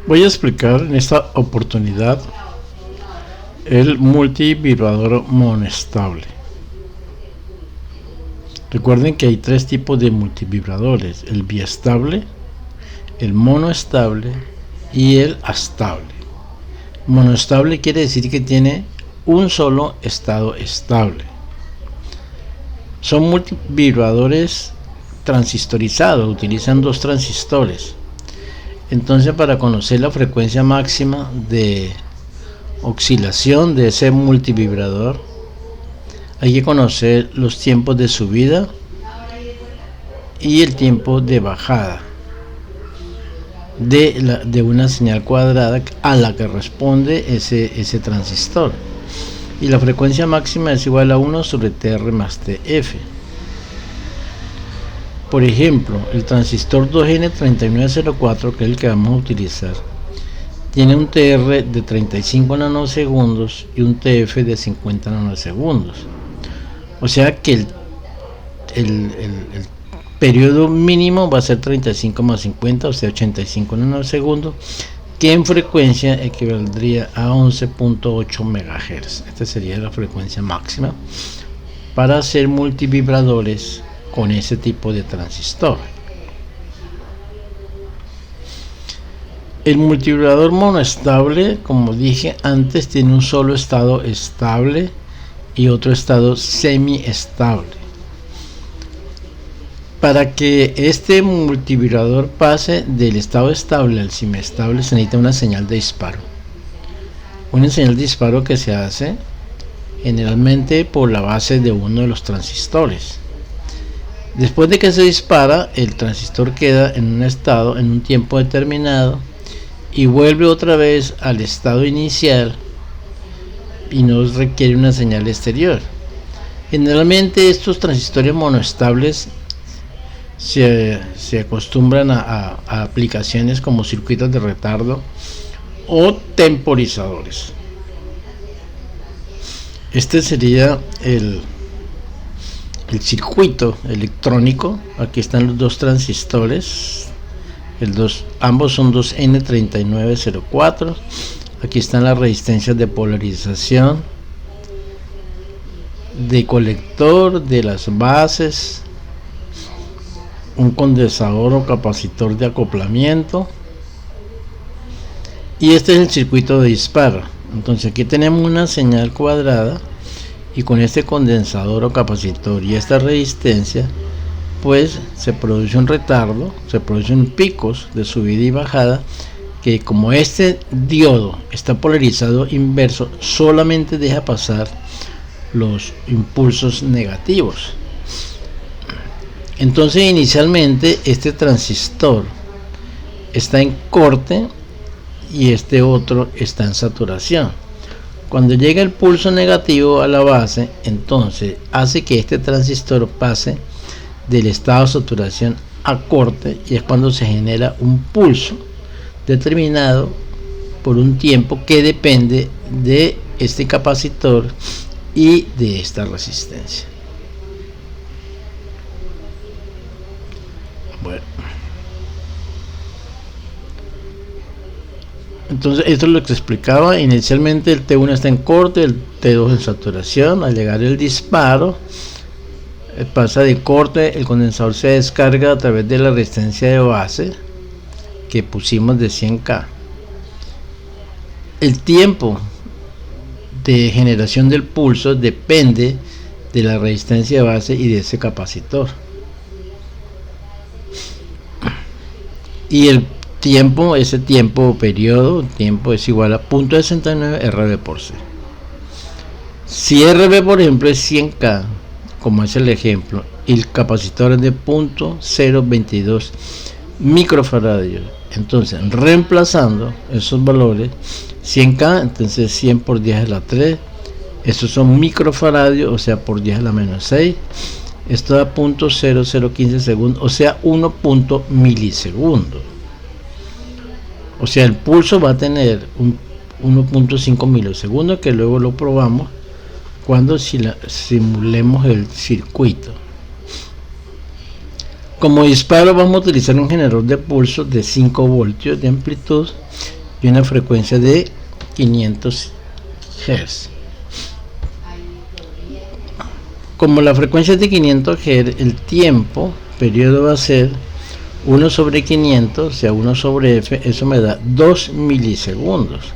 Voy a explicar en esta oportunidad el multivibrador monoestable. Recuerden que hay tres tipos de multivibradores: el biestable, el monoestable y el astable. Monoestable quiere decir que tiene un solo estado estable. Son multivibradores transistorizados, utilizan dos transistores. Entonces, para conocer la frecuencia máxima de oscilación de ese multivibrador, hay que conocer los tiempos de subida y el tiempo de bajada de una señal cuadrada a la que responde ese transistor. Y la frecuencia máxima es igual a 1 sobre TR más TF. Por ejemplo, el transistor 2N3904, que es el que vamos a utilizar, tiene un TR de 35 nanosegundos y un TF de 50 nanosegundos. O sea que el periodo mínimo va a ser 35 más 50, o sea 85 nanosegundos, que en frecuencia equivaldría a 11.8 MHz. Esta sería la frecuencia máxima para hacer multivibradores con ese tipo de transistor. El multivibrador monoestable, como dije antes, tiene un solo estado estable y otro estado semiestable. Para que este multivibrador pase del estado estable al semiestable se necesita una señal de disparo. Una señal de disparo que se hace generalmente por la base de uno de los transistores. Después de que se dispara, el transistor queda en un estado en un tiempo determinado y vuelve otra vez al estado inicial y no requiere una señal exterior. Generalmente estos transistores monoestables se acostumbran a aplicaciones como circuitos de retardo o temporizadores. Este sería el circuito electrónico. Aquí están los dos transistores, ambos son 2N3904. Aquí están las resistencias de polarización, de colector, de las bases, un condensador o capacitor de acoplamiento, y este es el circuito de disparo. Entonces aquí tenemos una señal cuadrada, y con este condensador o capacitor y esta resistencia, pues se produce un retardo, se producen picos de subida y bajada, que como este diodo está polarizado inverso, solamente deja pasar los impulsos negativos. Entonces inicialmente este transistor está en corte y este otro está en saturación. Cuando llega el pulso negativo a la base, entonces hace que este transistor pase del estado de saturación a corte, y es cuando se genera un pulso determinado por un tiempo que depende de este capacitor y de esta resistencia. Bueno, entonces esto es lo que se explicaba. Inicialmente el T1 está en corte, el T2 en saturación. Al llegar el disparo, pasa de corte, el condensador se descarga a través de la resistencia de base que pusimos de 100K. El tiempo de generación del pulso depende de la resistencia de base y de ese capacitor. Y el tiempo, ese tiempo periodo, tiempo es igual a 0.69 RB por C. Si RB, por ejemplo, es 100K, como es el ejemplo, y el capacitor es de 0.022 microfaradio, entonces reemplazando esos valores, 100K, entonces 100 por 10 a la 3, estos son microfaradios, o sea por 10 a la menos 6, esto da 0.0015 segundos, o sea 1 milisegundos. O sea, el pulso va a tener un 1.5 milisegundos, que luego lo probamos cuando simulemos el circuito. Como disparo vamos a utilizar un generador de pulso de 5 voltios de amplitud y una frecuencia de 500 Hz. Como la frecuencia es de 500 Hz, el tiempo periodo va a ser 1 sobre 500, o sea, 1 sobre f, eso me da 2 milisegundos.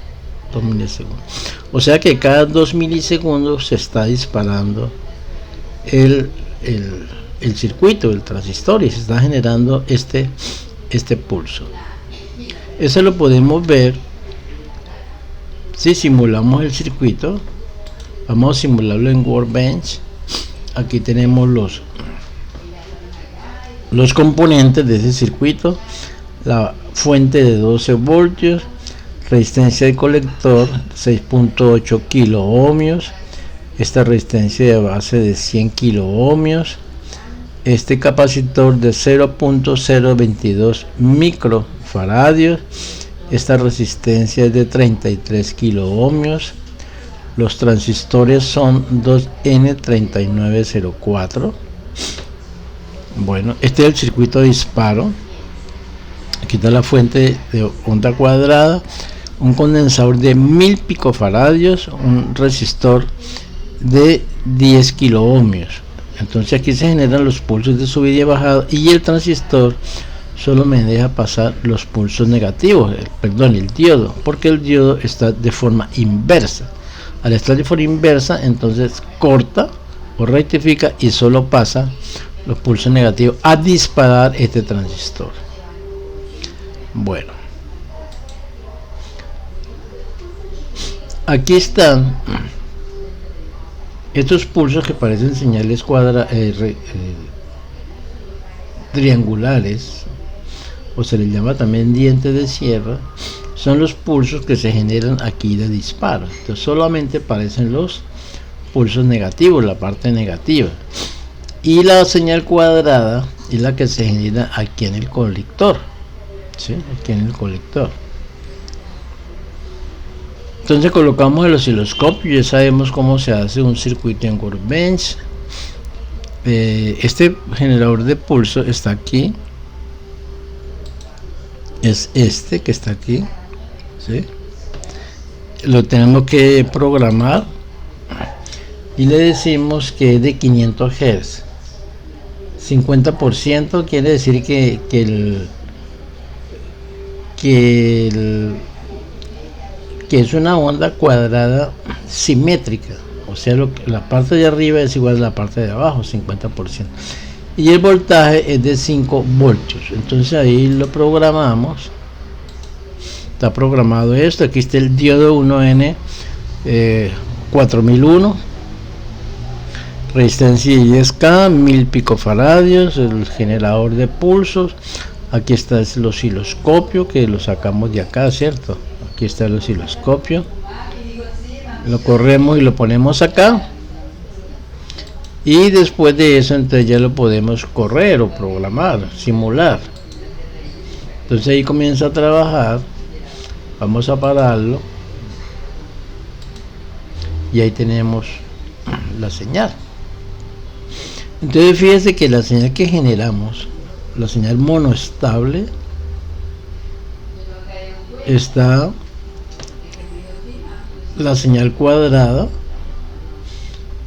2 milisegundos. O sea que cada 2 milisegundos se está disparando el circuito, el transistor, y se está generando este pulso. Eso lo podemos ver si simulamos el circuito. Vamos a simularlo en Workbench. Aquí tenemos los componentes de ese circuito: la fuente de 12 voltios, resistencia de colector 6.8 kilo ohmios, esta resistencia de base de 100 kilo ohmios, este capacitor de 0.022 microfaradios, esta resistencia es de 33 kilo ohmios, los transistores son 2N3904. Bueno, este es el circuito de disparo. Aquí está la fuente de onda cuadrada, un condensador de 1000 picofaradios, un resistor de 10 kilo ohmios. Entonces aquí se generan los pulsos de subida y bajada, y el transistor solo me deja pasar los pulsos negativos, el diodo, porque el diodo está de forma inversa. Al estar de forma inversa, entonces corta o rectifica y solo pasa los pulsos negativos a disparar este transistor. Bueno, aquí están estos pulsos que parecen señales triangulares, o se les llama también dientes de sierra. Son los pulsos que se generan aquí de disparo. Entonces solamente aparecen los pulsos negativos, la parte negativa, y la señal cuadrada es la que se genera aquí en el colector, ¿sí? Aquí en el colector. Entonces colocamos el osciloscopio, ya sabemos cómo se hace un circuito en Workbench. Este generador de pulso está aquí, es este que está aquí, ¿sí? Lo tenemos que programar y le decimos que es de 500 Hz. 50% quiere decir que es una onda cuadrada simétrica, o sea, la parte de arriba es igual a la parte de abajo, 50%, y el voltaje es de 5 voltios. Entonces ahí lo programamos, está programado esto. Aquí está el diodo 1N 4001, resistencia 10K, 1000 picofaradios, el generador de pulsos. Aquí está el osciloscopio que lo sacamos de acá, ¿cierto? Aquí está el osciloscopio, lo corremos y lo ponemos acá, y después de eso entonces ya lo podemos correr o programar, simular. Entonces ahí comienza a trabajar. Vamos a pararlo y ahí tenemos la señal. Entonces fíjense que la señal que generamos, la señal monoestable, está la señal cuadrada,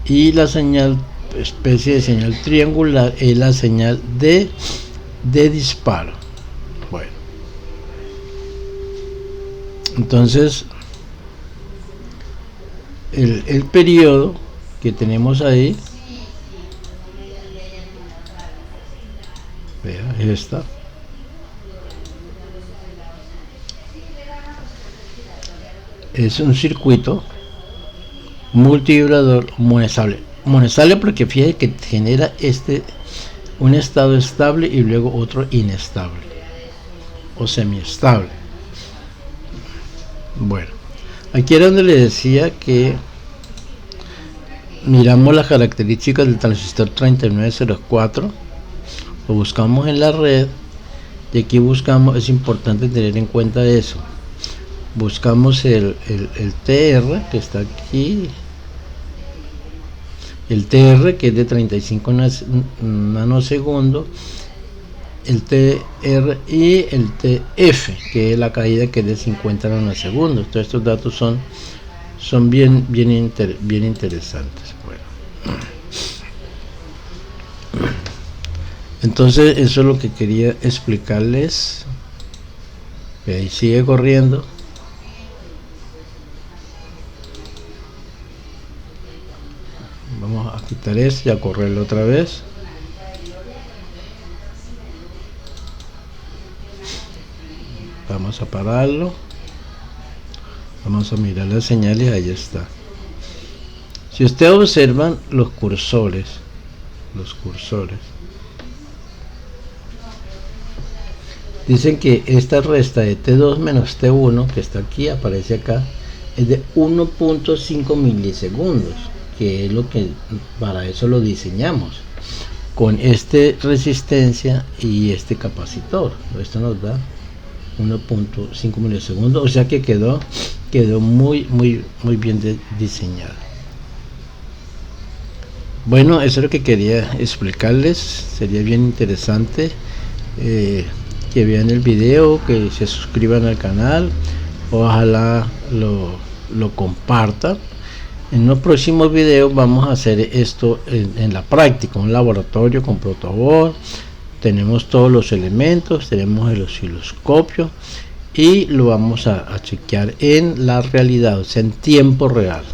y la señal, especie de señal triangular, es la señal de disparo. Bueno, entonces el periodo que tenemos ahí, vea, esta es un circuito multivibrador monestable, porque fíjate que genera un estado estable y luego otro inestable o semiestable. Bueno, aquí era donde le decía que miramos las características del transistor 3904, lo buscamos en la red, y aquí buscamos, es importante tener en cuenta eso, buscamos el TR que está aquí, el TR que es de 35 nanosegundos, el TR y el TF, que es la caída, que es de 50 nanosegundos. Todos estos datos son bien interesantes. Bueno, entonces eso es lo que quería explicarles. Ahí sigue corriendo. Vamos a quitar esto y a correrlo otra vez. Vamos a pararlo. Vamos a mirar las señales. Ahí está. Si ustedes observan los cursores, dicen que esta resta de T2 menos T1 que está aquí, aparece acá, es de 1.5 milisegundos, que es lo que para eso lo diseñamos, con este resistencia y este capacitor. Esto nos da 1.5 milisegundos, o sea que quedó muy bien diseñado. Bueno, eso es lo que quería explicarles. Sería bien interesante que vean el video, que se suscriban al canal, ojalá lo compartan. En los próximos videos vamos a hacer esto en la práctica, un laboratorio con protoboard. Tenemos todos los elementos, tenemos el osciloscopio y lo vamos a chequear en la realidad, o sea, en tiempo real.